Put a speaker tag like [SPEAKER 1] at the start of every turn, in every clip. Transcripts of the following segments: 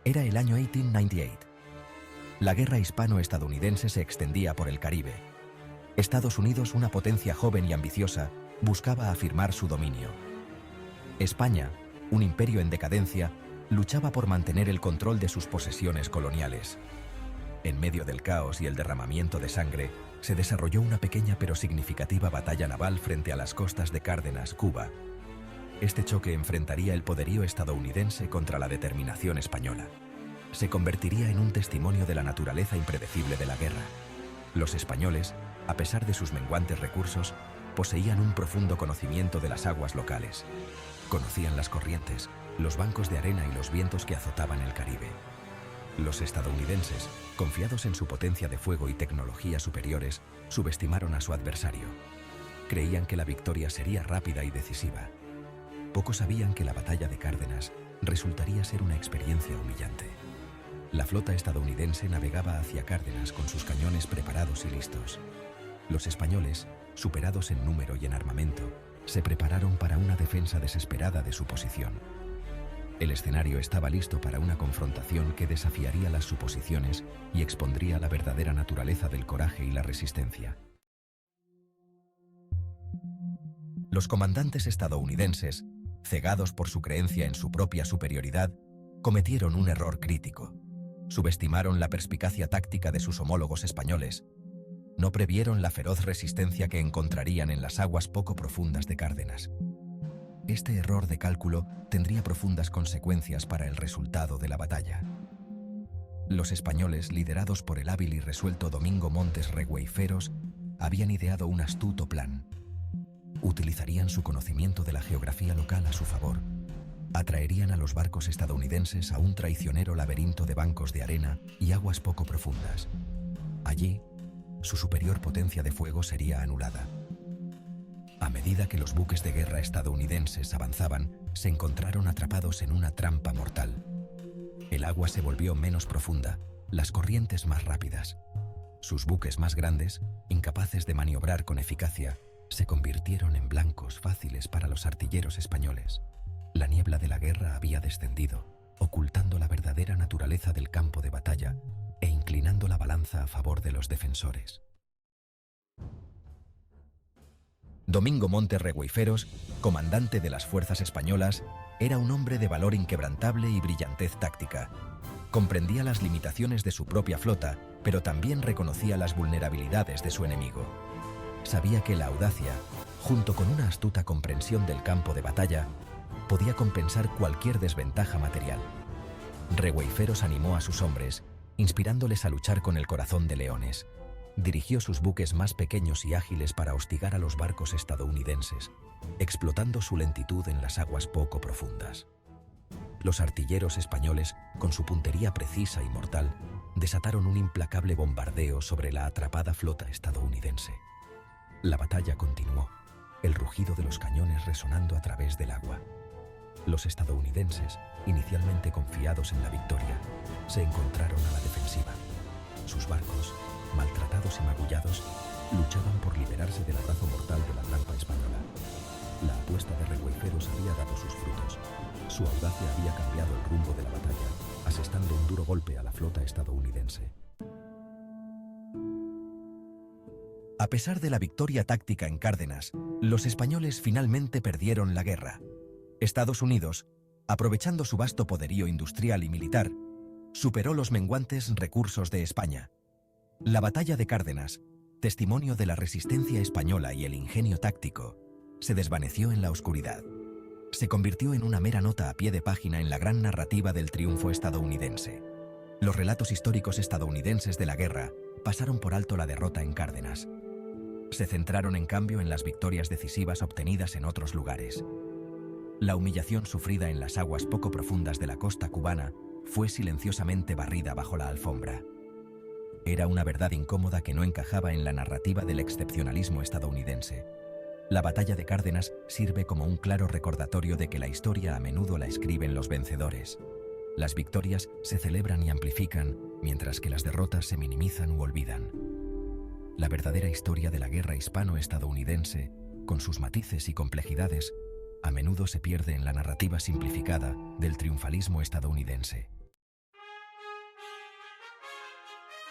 [SPEAKER 1] Era el año 1898. La guerra hispano-estadounidense se extendía por el Caribe. Estados Unidos, una potencia joven y ambiciosa, buscaba afirmar su dominio. España, un imperio en decadencia, luchaba por mantener el control de sus posesiones coloniales. En medio del caos y el derramamiento de sangre, se desarrolló una pequeña pero significativa batalla naval frente a las costas de Cárdenas, Cuba. Este choque enfrentaría el poderío estadounidense contra la determinación española. Se convertiría en un testimonio de la naturaleza impredecible de la guerra. Los españoles, a pesar de sus menguantes recursos, poseían un profundo conocimiento de las aguas locales. Conocían las corrientes, los bancos de arena y los vientos que azotaban el Caribe. Los estadounidenses, confiados en su potencia de fuego y tecnología superiores, subestimaron a su adversario. Creían que la victoria sería rápida y decisiva. Pocos sabían que la batalla de Cárdenas resultaría ser una experiencia humillante. La flota estadounidense navegaba hacia Cárdenas con sus cañones preparados y listos. Los españoles, superados en número y en armamento, se prepararon para una defensa desesperada de su posición. El escenario estaba listo para una confrontación que desafiaría las suposiciones y expondría la verdadera naturaleza del coraje y la resistencia. Los comandantes estadounidenses, cegados por su creencia en su propia superioridad, cometieron un error crítico. Subestimaron la perspicacia táctica de sus homólogos españoles. No previeron la feroz resistencia que encontrarían en las aguas poco profundas de Cárdenas. Este error de cálculo tendría profundas consecuencias para el resultado de la batalla. Los españoles, liderados por el hábil y resuelto Domingo Montes Regueiferos, habían ideado un astuto plan. Utilizarían su conocimiento de la geografía local a su favor. Atraerían a los barcos estadounidenses a un traicionero laberinto de bancos de arena y aguas poco profundas. Allí, su superior potencia de fuego sería anulada. A medida que los buques de guerra estadounidenses avanzaban, se encontraron atrapados en una trampa mortal. El agua se volvió menos profunda, las corrientes más rápidas. Sus buques más grandes, incapaces de maniobrar con eficacia, se convirtieron en blancos fáciles para los artilleros españoles. La niebla de la guerra había descendido, ocultando la verdadera naturaleza del campo de batalla e inclinando la balanza a favor de los defensores. Domingo Montes Regueiferos, comandante de las fuerzas españolas, era un hombre de valor inquebrantable y brillantez táctica. Comprendía las limitaciones de su propia flota, pero también reconocía las vulnerabilidades de su enemigo. Sabía que la audacia, junto con una astuta comprensión del campo de batalla, podía compensar cualquier desventaja material. Regueiferos animó a sus hombres, inspirándoles a luchar con el corazón de leones. Dirigió sus buques más pequeños y ágiles para hostigar a los barcos estadounidenses, explotando su lentitud en las aguas poco profundas. Los artilleros españoles, con su puntería precisa y mortal, desataron un implacable bombardeo sobre la atrapada flota estadounidense. La batalla continuó, el rugido de los cañones resonando a través del agua. Los estadounidenses, inicialmente confiados en la victoria, se encontraron a la defensiva. Sus barcos, maltratados y magullados, luchaban por liberarse del abrazo mortal de la trampa española. La apuesta de Regueiferos había dado sus frutos. Su audacia había cambiado el rumbo de la batalla, asestando un duro golpe a la flota estadounidense. A pesar de la victoria táctica en Cárdenas, los españoles finalmente perdieron la guerra. Estados Unidos, aprovechando su vasto poderío industrial y militar, superó los menguantes recursos de España. La batalla de Cárdenas, testimonio de la resistencia española y el ingenio táctico, se desvaneció en la oscuridad. Se convirtió en una mera nota a pie de página en la gran narrativa del triunfo estadounidense. Los relatos históricos estadounidenses de la guerra pasaron por alto la derrota en Cárdenas. Se centraron en cambio en las victorias decisivas obtenidas en otros lugares. La humillación sufrida en las aguas poco profundas de la costa cubana fue silenciosamente barrida bajo la alfombra. Era una verdad incómoda que no encajaba en la narrativa del excepcionalismo estadounidense. La batalla de Cárdenas sirve como un claro recordatorio de que la historia a menudo la escriben los vencedores. Las victorias se celebran y amplifican, mientras que las derrotas se minimizan u olvidan. La verdadera historia de la guerra hispano-estadounidense, con sus matices y complejidades, a menudo se pierde en la narrativa simplificada del triunfalismo estadounidense.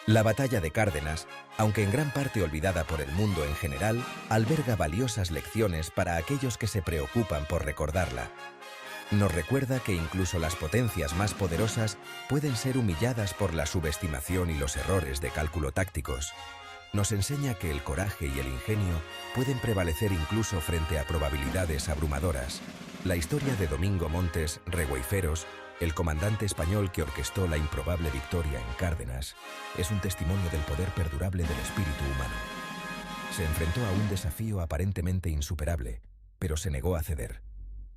[SPEAKER 1] La batalla de Cárdenas, aunque en gran parte olvidada por el mundo en general, alberga valiosas lecciones para aquellos que se preocupan por recordarla. Nos recuerda que incluso las potencias más poderosas pueden ser humilladas por la subestimación y los errores de cálculo tácticos. Nos enseña que el coraje y el ingenio pueden prevalecer incluso frente a probabilidades abrumadoras. La historia de Domingo Montes Regueiferos, el comandante español que orquestó la improbable victoria en Cárdenas, es un testimonio del poder perdurable del espíritu humano. Se enfrentó a un desafío aparentemente insuperable, pero se negó a ceder.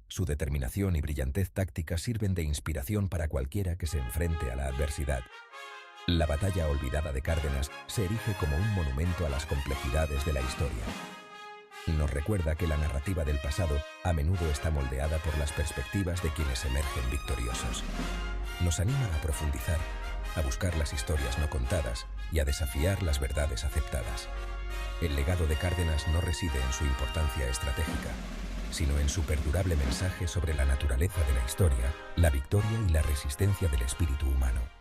[SPEAKER 1] Su determinación y brillantez táctica sirven de inspiración para cualquiera que se enfrente a la adversidad. La batalla olvidada de Cárdenas se erige como un monumento a las complejidades de la historia. Nos recuerda que la narrativa del pasado a menudo está moldeada por las perspectivas de quienes emergen victoriosos. Nos anima a profundizar, a buscar las historias no contadas y a desafiar las verdades aceptadas. El legado de Cárdenas no reside en su importancia estratégica, sino en su perdurable mensaje sobre la naturaleza de la historia, la victoria y la resistencia del espíritu humano.